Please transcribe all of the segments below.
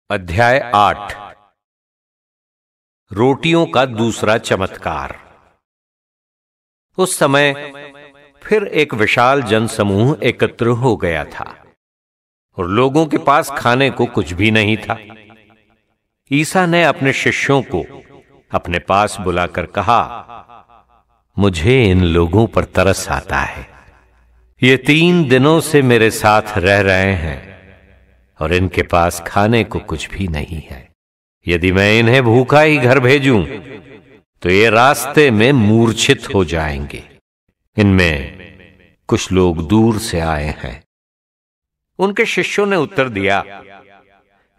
अध्याय 8 रोटियों का दूसरा चमत्कार। उस समय फिर एक विशाल जनसमूह एकत्र हो गया था और लोगों के पास खाने को कुछ भी नहीं था। ईसा ने अपने शिष्यों को अपने पास बुलाकर कहा, मुझे इन लोगों पर तरस आता है। ये 3 दिनों से मेरे साथ रह रहे हैं और इनके पास खाने को कुछ भी नहीं है। यदि मैं इन्हें भूखा ही घर भेजूं तो ये रास्ते में मूर्छित हो जाएंगे। इनमें कुछ लोग दूर से आए हैं। उनके शिष्यों ने उत्तर दिया,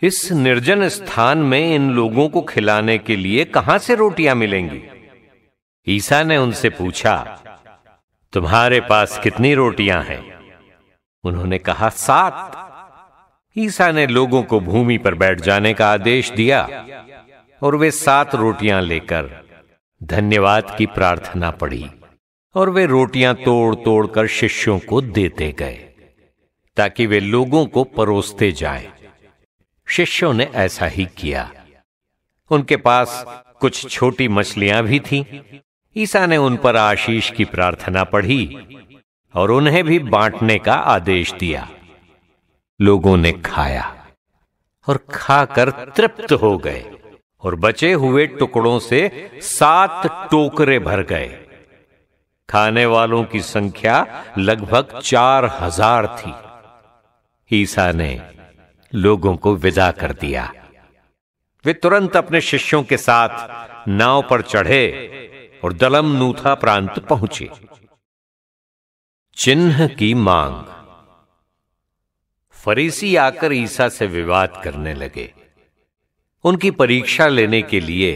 इस निर्जन स्थान में इन लोगों को खिलाने के लिए कहां से रोटियां मिलेंगी? ईसा ने उनसे पूछा, तुम्हारे पास कितनी रोटियां हैं? उन्होंने कहा, 7। ईसा ने लोगों को भूमि पर बैठ जाने का आदेश दिया और वे 7 रोटियां लेकर धन्यवाद की प्रार्थना पढ़ी और वे रोटियां तोड़ तोड़ कर शिष्यों को देते गए ताकि वे लोगों को परोसते जाएं। शिष्यों ने ऐसा ही किया। उनके पास कुछ छोटी मछलियां भी थीं। ईसा ने उन पर आशीष की प्रार्थना पढ़ी और उन्हें भी बांटने का आदेश दिया। लोगों ने खाया और खाकर तृप्त हो गए और बचे हुए टुकड़ों से 7 टोकरे भर गए। खाने वालों की संख्या लगभग 4000 थी। ईसा ने लोगों को विदा कर दिया। वे तुरंत अपने शिष्यों के साथ नाव पर चढ़े और दलमनूथा प्रांत पहुंचे। चिन्ह की मांग। फरीसी आकर ईसा से विवाद करने लगे। उनकी परीक्षा लेने के लिए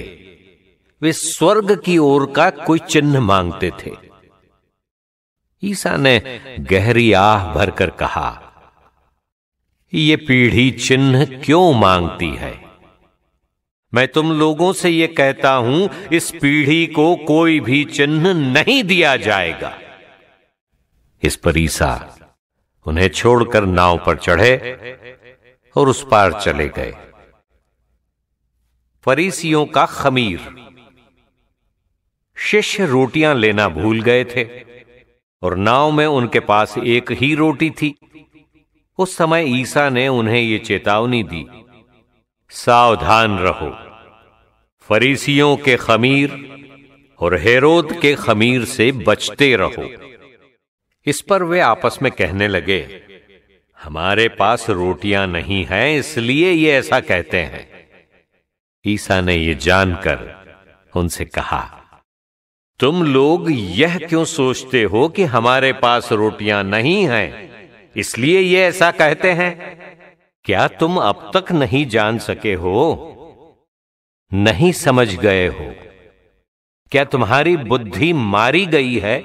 वे स्वर्ग की ओर का कोई चिन्ह मांगते थे। ईसा ने गहरी आह भरकर कहा, ये पीढ़ी चिन्ह क्यों मांगती है? मैं तुम लोगों से ये कहता हूं, इस पीढ़ी को कोई भी चिन्ह नहीं दिया जाएगा। इस पर ईसा उन्हें छोड़कर नाव पर चढ़े और उस पार चले गए। फरीसियों का खमीर। शिष्य रोटियां लेना भूल गए थे और नाव में उनके पास एक ही रोटी थी। उस समय ईसा ने उन्हें यह चेतावनी दी, सावधान रहो, फरीसियों के खमीर और हेरोद के खमीर से बचते रहो। इस पर वे आपस में कहने लगे, हमारे पास रोटियां नहीं हैं, इसलिए ये ऐसा कहते हैं। ईसा ने ये जानकर उनसे कहा, तुम लोग यह क्यों सोचते हो कि हमारे पास रोटियां नहीं हैं, इसलिए ये ऐसा कहते हैं? क्या तुम अब तक नहीं जान सके हो? नहीं समझ गए हो? क्या तुम्हारी बुद्धि मारी गई है?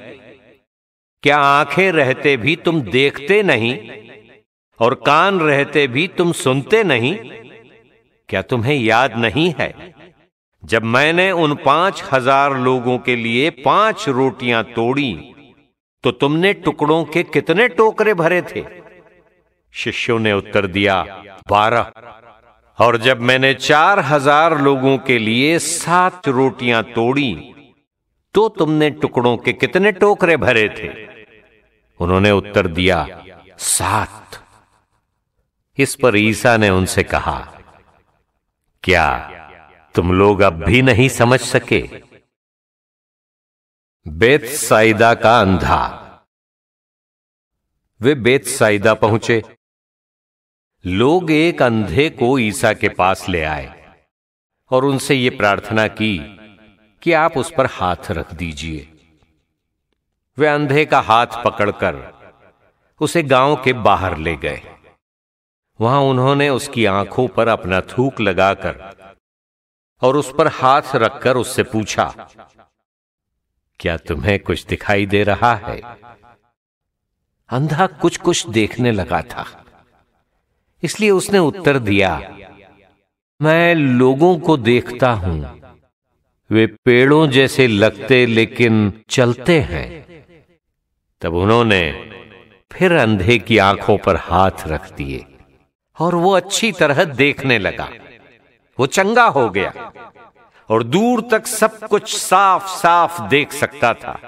क्या आंखें रहते भी तुम देखते नहीं और कान रहते भी तुम सुनते नहीं? क्या तुम्हें याद नहीं है जब मैंने उन 5000 लोगों के लिए 5 रोटियां तोड़ी तो तुमने टुकड़ों के कितने टोकरे भरे थे? शिष्यों ने उत्तर दिया, 12। और जब मैंने 4000 लोगों के लिए 7 रोटियां तोड़ी तो तुमने टुकड़ों के कितने टोकरे भरे थे? उन्होंने उत्तर दिया, 7। इस पर ईसा ने उनसे कहा, क्या तुम लोग अब भी नहीं समझ सके? बेतसाइदा का अंधा। वे बेतसाइदा पहुंचे। लोग एक अंधे को ईसा के पास ले आए और उनसे ये प्रार्थना की कि आप उस पर हाथ रख दीजिए। वे अंधे का हाथ पकड़कर उसे गांव के बाहर ले गए। वहां उन्होंने उसकी आंखों पर अपना थूक लगाकर और उस पर हाथ रखकर उससे पूछा, क्या तुम्हें कुछ दिखाई दे रहा है? अंधा कुछ कुछ देखने लगा था, इसलिए उसने उत्तर दिया, मैं लोगों को देखता हूं, वे पेड़ों जैसे लगते लेकिन चलते हैं। तब उन्होंने फिर अंधे की आंखों पर हाथ रख दिए और वो अच्छी तरह देखने लगा। वो चंगा हो गया और दूर तक सब कुछ साफ साफ देख सकता था।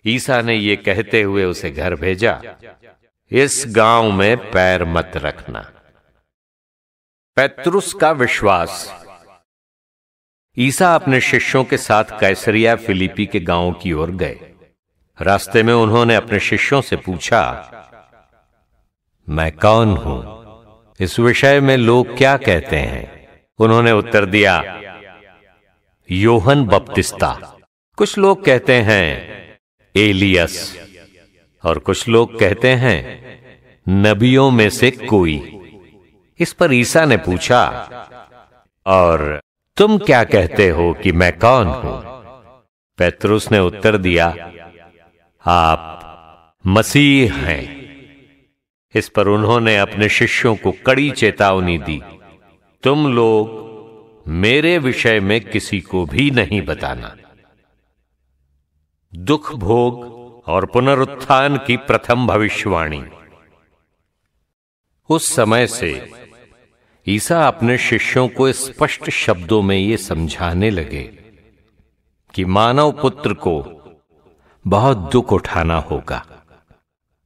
ईसा ने ये कहते हुए उसे घर भेजा, इस गांव में पैर मत रखना। पेत्रुस का विश्वास। ईसा अपने शिष्यों के साथ कैसरिया फिलिप्पी के गांव की ओर गए। रास्ते में उन्होंने अपने शिष्यों से पूछा, मैं कौन हूं? इस विषय में लोग क्या कहते हैं? उन्होंने उत्तर दिया, यूहन्ना बपतिस्ता। कुछ लोग कहते हैं एलियस, और कुछ लोग कहते हैं नबियों में से कोई। इस पर ईसा ने पूछा, और तुम क्या कहते हो कि मैं कौन हूं? पेत्रुस ने उत्तर दिया, आप मसीह हैं। इस पर उन्होंने अपने शिष्यों को कड़ी चेतावनी दी, तुम लोग मेरे विषय में किसी को भी नहीं बताना। दुख भोग और पुनरुत्थान की प्रथम भविष्यवाणी। उस समय से ईसा अपने शिष्यों को स्पष्ट शब्दों में ये समझाने लगे कि मानव पुत्र को बहुत दुख उठाना होगा।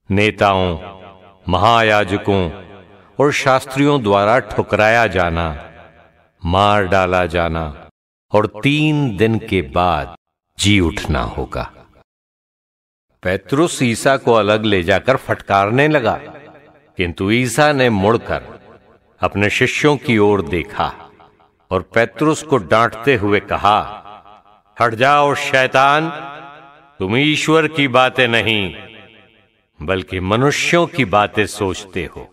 नेताओं, महायाजकों और शास्त्रियों द्वारा ठुकराया जाना, मार डाला जाना और 3 दिन के बाद जी उठना होगा। पेत्रुस ईसा को अलग ले जाकर फटकारने लगा, किंतु ईसा ने मुड़कर अपने शिष्यों की ओर देखा और पेत्रुस को डांटते हुए कहा, हट जाओ शैतान, तुम ईश्वर की बातें नहीं बल्कि मनुष्यों की बातें सोचते हो।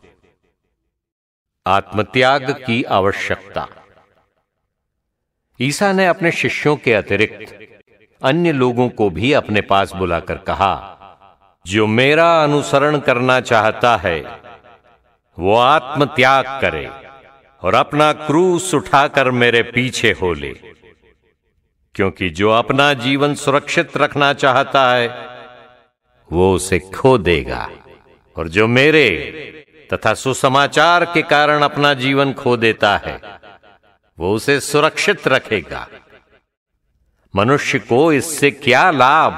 आत्मत्याग की आवश्यकता। ईसा ने अपने शिष्यों के अतिरिक्त अन्य लोगों को भी अपने पास बुलाकर कहा, जो मेरा अनुसरण करना चाहता है वो आत्मत्याग करे और अपना क्रूस उठाकर मेरे पीछे हो ले। क्योंकि जो अपना जीवन सुरक्षित रखना चाहता है वो उसे खो देगा, और जो मेरे तथा सुसमाचार के कारण अपना जीवन खो देता है वो उसे सुरक्षित रखेगा। मनुष्य को इससे क्या लाभ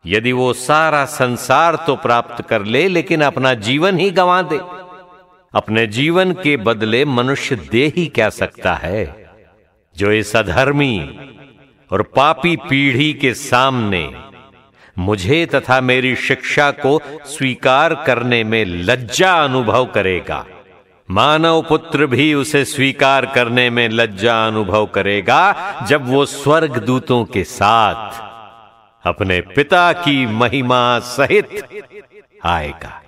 यदि वो सारा संसार तो प्राप्त कर ले लेकिन अपना जीवन ही गंवा दे? अपने जीवन के बदले मनुष्य दे ही क्या सकता है? जो इस अधर्मी और पापी पीढ़ी के सामने मुझे तथा मेरी शिक्षा को स्वीकार करने में लज्जा अनुभव करेगा, मानव पुत्र भी उसे स्वीकार करने में लज्जा अनुभव करेगा जब वो स्वर्गदूतों के साथ अपने पिता की महिमा सहित आएगा।